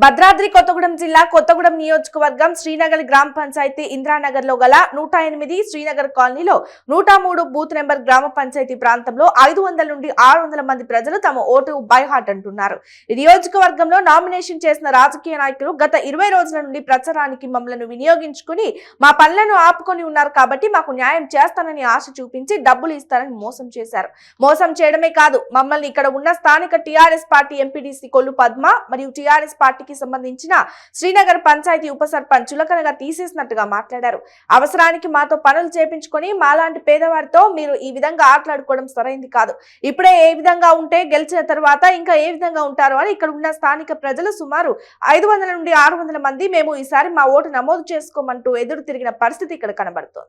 భద్రాద్రి కొత్తగూడెం జిల్లా కొత్తగూడెం నియోజకవర్గం శ్రీనగర్ గ్రామ పంచాయతీ ఇంద్రానగర్ లో గల 108 శ్రీనగర్ కాలనీలో 103 బూత్ నెంబర్ గ్రామ పంచాయతీ ప్రాంతంలో 500 నుండి 600 మంది ప్రజలు తమ ఓటు బై హార్ట్ అంటున్నారు. ఈ నియోజకవర్గంలో నామినేషన్ చేసిన రాజకీయ నాయకులు గత 20 రోజుల నుండి ప్రచారానికి మమ్మల్ని వినియోగించుకుని మా పనులను ఆపుకొని ఉన్నారు కాబట్టి మాకు న్యాయం చేస్తానని ఆశ చూపించి డబ్బులు ఇస్తారని మోసం చేశారు. మోసం చేయడమే కాదు, మమ్మల్ని ఇక్కడ ఉన్న స్థానిక TRS party MPTC Kollu Padma మరియు టీఆర్ఎస్ పార్టీకి సంబంధించిన శ్రీనగర్ పంచాయతీ ఉప సర్పంచ్ చులకనగా తీసేసినట్టుగా మాట్లాడారు. అవసరానికి మాతో పనులు చేపించుకొని మాలాంటి పేదవారితో మీరు ఈ విధంగా ఆటలాడుకోవడం సరైంది కాదు. ఇప్పుడే ఏ విధంగా ఉంటే గెలిచిన తర్వాత ఇంకా ఏ విధంగా ఉంటారో అని ఇక్కడ ఉన్న స్థానిక ప్రజలు సుమారు 500 నుండి 600 మంది మేము ఈసారి మా ఓటు నమోదు చేసుకోమంటూ ఎదురు తిరిగిన పరిస్థితి ఇక్కడ కనబడుతోంది.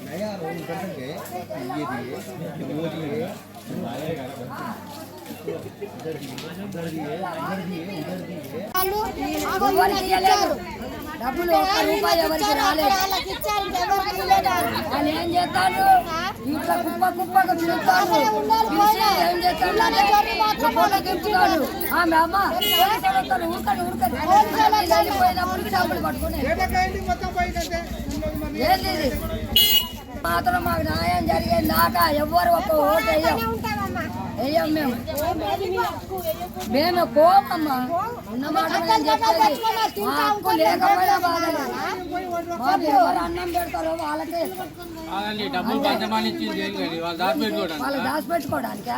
नया रोल कर सके ये दिए वो दिए డబ్బులు ఒక్క రూపాయి ఎవరికి రాలేదు. ఆయన ఏం చేస్తాడు, ఇంట్లో కుప్ప కుప్పగా తిరుగుతాడు. ఏం చేస్తాడు, ఫోటో తిప్పుతాడు. ఆమె అమ్మ వెళ్ళిపోయినప్పటికి డబ్బులు పట్టుకుని ఏంది మాత్రం మాకు న్యాయం జరిగేది దాకా ఎవ్వరు ఒక ఓటు వేయం మేము కోమమ్మా ఉన్నమాట మాకు లేకపోయినా బాధలేదు. మాకు ఎవరు అన్నం పెడతారో వాళ్ళకే వాళ్ళు దాచిపెట్టుకోవడానికి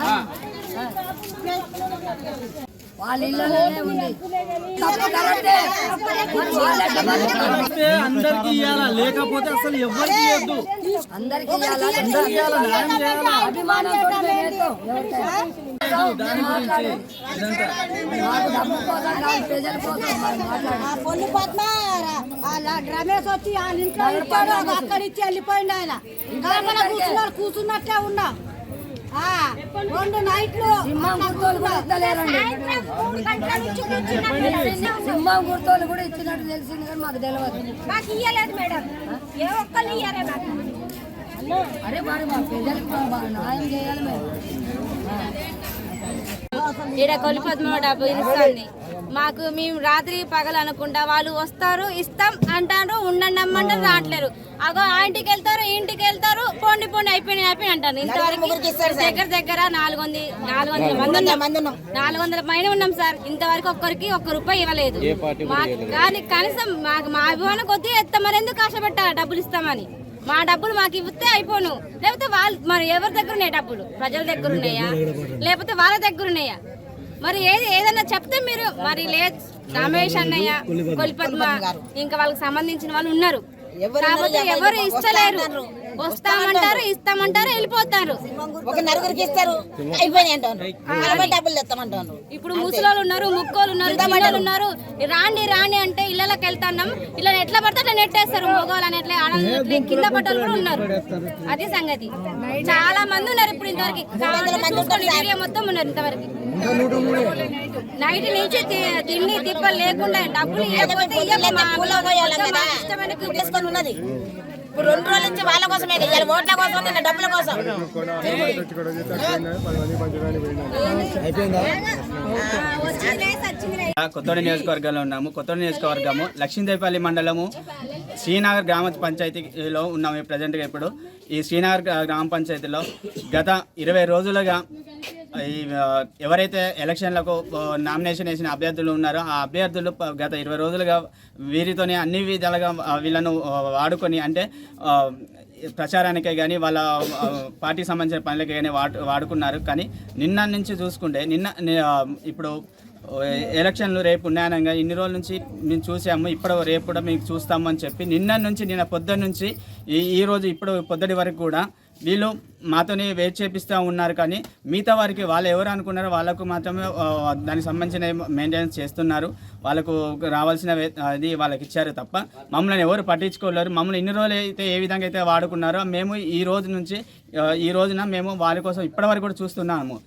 వాళ్ళ ఇళ్ళలోనే ఉంది. అందరికి ఇవ్వాలా, లేకపోతే అసలు ఎవరికి ఇవ్వద్దు. అందరికి అభిమానంతో పొల్లు పద్మ రమేష్ వచ్చి వాళ్ళ ఇంట్లో ఇచ్చాడు, అక్కడ ఇచ్చి వెళ్ళిపోయింది. ఆయన కూర్చున్నట్లే ఉన్నా 2 నైట్లు సింహం గుర్తోలు కూడా ఇస్తలేరండి. సింహం గుర్తోలు కూడా ఇచ్చినట్టు తెలిసింది కానీ మాకు తెలియదు. మాకు ఇయ్యలేదు మేడం, ఏ ఒక్కళ్ళు ఇయ్యారే మాకు. అరే మరి మా ప్రజలకు న్యాయం చేయాలి మేము. ఈడ కొల్లు పద్మ డబ్బులు ఇస్తుంది మాకు. మేము రాత్రి పగలు అనుకుంటా వాళ్ళు వస్తారు ఇస్తాం అంటారు, ఉండండి అమ్మంటారు, రావట్లేరు. అగో ఆ ఇంటికి వెళ్తారు ఈ ఇంటికి వెళ్తారు, పోండి పోండి అయిపోయినాయి అంటారు. ఇంతవరకు దగ్గర 400 మంది ఉన్నాం, 400 పైన ఉన్నాం సార్. ఇంతవరకు ఒక్కరికి ₹1 ఇవ్వలేదు. కానీ కనీసం మాకు మా అభిమానం కొద్దీ ఎత్తాం, మరి ఎందుకు ఆశపెట్టాలి డబ్బులు ఇస్తామని. మా డబ్బులు మాకు ఇవ్వతే అయిపోను, లేకపోతే వాళ్ళు మరి ఎవరి దగ్గర ఉన్నాయి డబ్బులు, ప్రజల దగ్గర ఉన్నాయా లేకపోతే వాళ్ళ దగ్గర ఉన్నాయా? మరి ఏదన్నా చెప్తే మీరు మరి లేదు. రమేష్ అన్నయ్య, కొల్లు పద్మ ఇంకా వాళ్ళకి సంబంధించిన వాళ్ళు ఉన్నారు, కాకపోతే ఎవరు ఇస్తలేరు. వస్తామంటారు ఇస్తామంటారు వెళ్ళిపోతారు. ఒక నలుగురికి ఇస్తారు అయిపోయినాయి డబ్బులు తెస్తామంటారు. ఇప్పుడు ముసలోళ్ళు ఉన్నారు, ముక్కోళ్ళు ఉన్నారు, చిన్నోళ్ళు ఉన్నారు. రాండి రాండి అంటే ఇళ్ళకి వెళ్తున్నాం, ఇలా ఎట్లా పడితే అట్లా నెట్టేస్తారు. మగవాళ్ళని ఎట్లా ఆడవాళ్ళని కింద పడ్డోళ్ళు కూడా ఉన్నారు. అది సంగతి. చాలా మంది ఉన్నారు ఇప్పుడు. ఇంతవరకు ఏరియా మొత్తం ఉన్నారు. ఇంతవరకు నైట్ నుంచి తిండి తిప్పలు లేకుండా డబ్బులు ఉన్నది. ఇప్పుడు 2 రోజుల నుంచి వాళ్ళ కోసమే, ఓట్ల కోసం, డబ్బుల కోసం. కొత్తగూడెం నియోజకవర్గంలో ఉన్నాము. కొత్తగూడెం నియోజకవర్గము లక్ష్మీదేవిపల్లి మండలము శ్రీనగర్ గ్రామ పంచాయతీలో ఉన్నాము ప్రజెంట్గా. ఇప్పుడు ఈ శ్రీనగర్ గ్రామ పంచాయతీలో గత 20 రోజులుగా ఎవరైతే ఎలక్షన్లకు నామినేషన్ వేసిన అభ్యర్థులు ఉన్నారో ఆ అభ్యర్థులు గత 20 రోజులుగా వీరితోనే అన్ని విధాలుగా వీళ్ళను వాడుకొని, అంటే ప్రచారానికే కానీ వాళ్ళ పార్టీకి సంబంధించిన పనులకే కానీ వాడుకున్నారు. కానీ నిన్న నుంచి చూసుకుంటే ఇప్పుడు ఎలక్షన్లు రేపు ఉన్నాయనగా ఇన్ని రోజుల నుంచి మేము చూసాము, ఇప్పుడు రేపు కూడా మీకు చూస్తాము అని చెప్పి నిన్న పొద్దున్న నుంచి ఈరోజు ఇప్పుడు పొద్దుటి వరకు కూడా వీళ్ళు మాతోనే వెయిట్ చేపిస్తూ ఉన్నారు. కానీ మిగతా వారికి వాళ్ళు ఎవరు అనుకున్నారో వాళ్ళకు మాత్రమే దానికి సంబంధించిన మెయింటెనెన్స్ చేస్తున్నారు. వాళ్ళకు రావాల్సిన అది వాళ్ళకి ఇచ్చారు తప్ప మమ్మల్ని ఎవరు పట్టించుకోలేరు. మమ్మల్ని ఇన్ని రోజులు అయితే ఏ విధంగా అయితే వాడుకున్నారో మేము ఈ రోజున మేము వాళ్ళ కోసం ఇప్పటివరకు కూడా చూస్తున్నాము.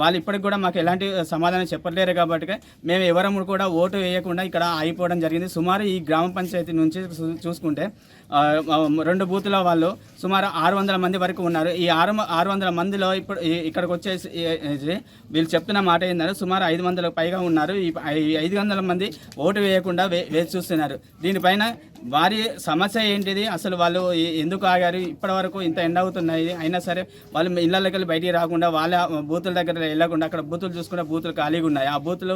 వాళ్ళు ఇప్పటికి కూడా మాకు ఎలాంటి సమాధానం చెప్పలేరు కాబట్టి మేము ఎవరము కూడా ఓటు వేయకుండా ఇక్కడ ఆగిపోవడం జరిగింది. సుమారు ఈ గ్రామ పంచాయతీ నుంచి చూసుకుంటే 2 బూత్లో వాళ్ళు సుమారు 600 మంది వరకు ఉన్నారు. ఈ 600 మందిలో ఇప్పుడు ఇక్కడికి వచ్చేసి వీళ్ళు చెప్తున్న మాట ఏంటంటే సుమారు 500 పైగా ఉన్నారు. ఈ 500 మంది ఓటు వేయకుండా వేచి చూస్తున్నారు. దీనిపైన వారి సమస్య ఏంటిది, అసలు వాళ్ళు ఎందుకు ఆగారు, ఇప్పటి వరకు ఇంత ఎండ అవుతున్నాయి అయినా సరే వాళ్ళు ఇళ్ళకి వెళ్ళి బయటికి రాకుండా వాళ్ళ బూతుల దగ్గర వెళ్ళకుండా అక్కడ బూతులు చూసుకుంటే బూతులు ఖాళీగా ఉన్నాయి. ఆ బూతులు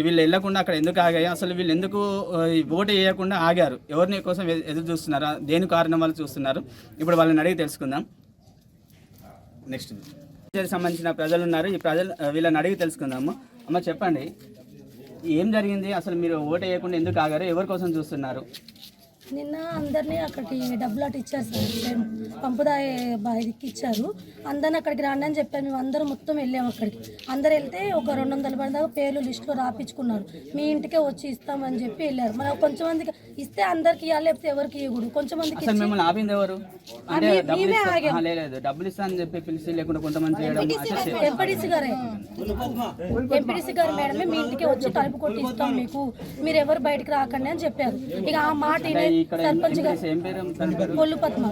వీళ్ళు వెళ్ళకుండా అక్కడ ఎందుకు ఆగాయి, అసలు వీళ్ళు ఎందుకు ఓటు వేయకుండా ఆగారు, ఎవరిని కోసం ఎదురు చూస్తున్నారు, దేని కారణం వాళ్ళు చూస్తున్నారు, ఇప్పుడు వాళ్ళని అడిగి తెలుసుకుందాం. నెక్స్ట్ సంబంధించిన ప్రజలు ఉన్నారు, ఈ ప్రజలు వీళ్ళని అడిగి తెలుసుకుందాము. అమ్మ చెప్పండి, ఏం జరిగింది, అసలు మీరు ఓటు వేయకుండా ఎందుకు ఆగారు, ఎవరి కోసం చూస్తున్నారు? నిన్న అందరినీ అక్కడికి డబ్బులు అటు ఇచ్చారు సార్, పంపుదాయి బాయికి ఇచ్చారు. అందరిని అక్కడికి రాండి అని చెప్పారు. మేము అందరం మొత్తం వెళ్ళాము అక్కడికి. అందరు వెళ్తే ఒక 200 మంది దాకా పేర్లు లిస్టులో రాపించుకున్నారు. మీ ఇంటికే వచ్చి ఇస్తామని చెప్పి వెళ్ళారు. మనం కొంచెం మందికి ఇస్తే అందరికి ఇవ్వాలి, లేకపోతే ఎవరికి ఇవ్వకూడదు. కొంచెం మందికి మిమ్మల్ని ఆపింది ఎవరు? అంటే లేదు డబ్బులు ఇస్తా అని చెప్పి పిలిచి లేకుండా కొంతమంది ఎంపీడీసీ గారే, ఎంపీడీసీ గారు మేడమే మీ ఇంటికే వచ్చి తలుపు కొట్టి ఇస్తాం మీకు, మీరు ఎవరు బయటకు రాకండి అని చెప్పారు. ఇక ఆ మాట సర్పంచ్ గారు కొల్లు పద్మ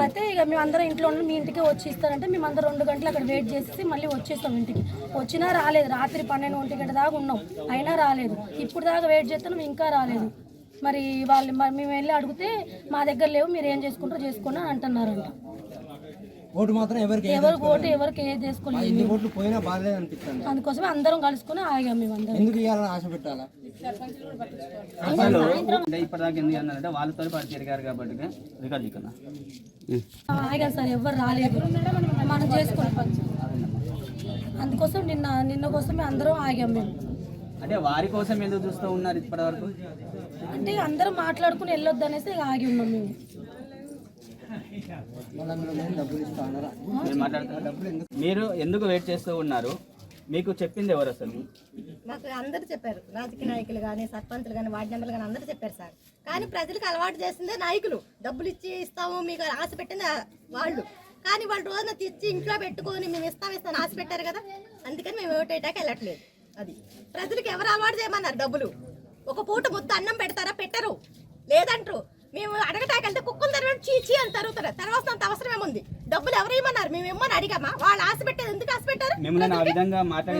అయితే ఇక మేము అందరం ఇంట్లో ఉండి మీ ఇంటికి వచ్చి ఇస్తారంటే మేము అందరం 2 గంటలు అక్కడ వెయిట్ చేసి మళ్ళీ వచ్చేస్తాం ఇంటికి. వచ్చినా రాలేదు. రాత్రి 12-1 గంట దాకా ఉన్నాం, అయినా రాలేదు. ఇప్పుడు దాకా వెయిట్ చేస్తున్నాం, ఇంకా రాలేదు. మరి వాళ్ళు మేము వెళ్ళి అడిగితే మా దగ్గర లేవు, మీరు ఏం చేసుకుంటారో చేసుకోండి అని అంటున్నారంట. ఓటు మాత్రం ఎవరికి ఏది చేసుకోలేదు. ఓట్లు పోయినా బాధలేదు అనిపిస్తుంది. అందుకోసమే అందరం కలుసుకుని ఆగాం. మేము అందరం ఎందుకు ఇవ్వాలని ఆశ పెట్టాలా? అసలు ఇప్పటిదాకా ఎందుకు అన్నారంటే వాళ్ళతో పాటు తిరిగారు కాబట్టి రికార్డు ఇక్కడ ఆగాం సార్, ఎవరు రాలేదు, మనం చేసుకోవాలి. అందుకోసం నిన్న కోసం మేము అందరం ఆగాం. మేము అంటే వారి కోసం ఎందుకు చూస్తూ ఉన్నారు ఇప్పటి వరకు? అంటే అందరం మాట్లాడుకుని వెళ్ళొద్దు అనేసి ఆగి ఉన్నాం మేము. మీరు ఎందుకు వెయిట్ చేస్తూ ఉన్నారు? మీకు చెప్పింది ఎవరు అసలు? మాకు అందరూ చెప్పారు, రాజకీయ నాయకులు కానీ సర్పంచులు కానీ వార్డు మెంబర్లు కానీ అందరూ చెప్పారు సార్. కానీ ప్రజలకు అలవాటు చేసిందే నాయకులు. డబ్బులు ఇచ్చి ఇస్తాము మీకు ఆశ పెట్టింది వాళ్ళు. కానీ వాళ్ళు రోజున తెచ్చి ఇంట్లో పెట్టుకొని మేము ఇస్తామని ఆశ పెట్టారు కదా, అందుకని మేము ఓటేటాక వెళ్ళట్లేదు. అది ప్రజలకు ఎవరు అలవాటు చేయమన్నారు? డబ్బులు ఒక పూట ముద్ద అన్నం పెడతారా? పెట్టరు, లేదంటారు. మేము అడగటాకంటే కుక్కలు తెరవడం చీచి అని తరుగుతారు. తర్వాత అంత అవసరం ఏముంది? డబ్బులు ఎవరు ఇవ్వమన్నారు? మేము ఇమ్మని అడిగామా? వాళ్ళు ఆశ పెట్టేది ఎందుకు ఆశ పెట్టారు? మిమ్మల్ని ఆ విధంగా మాట్లాడి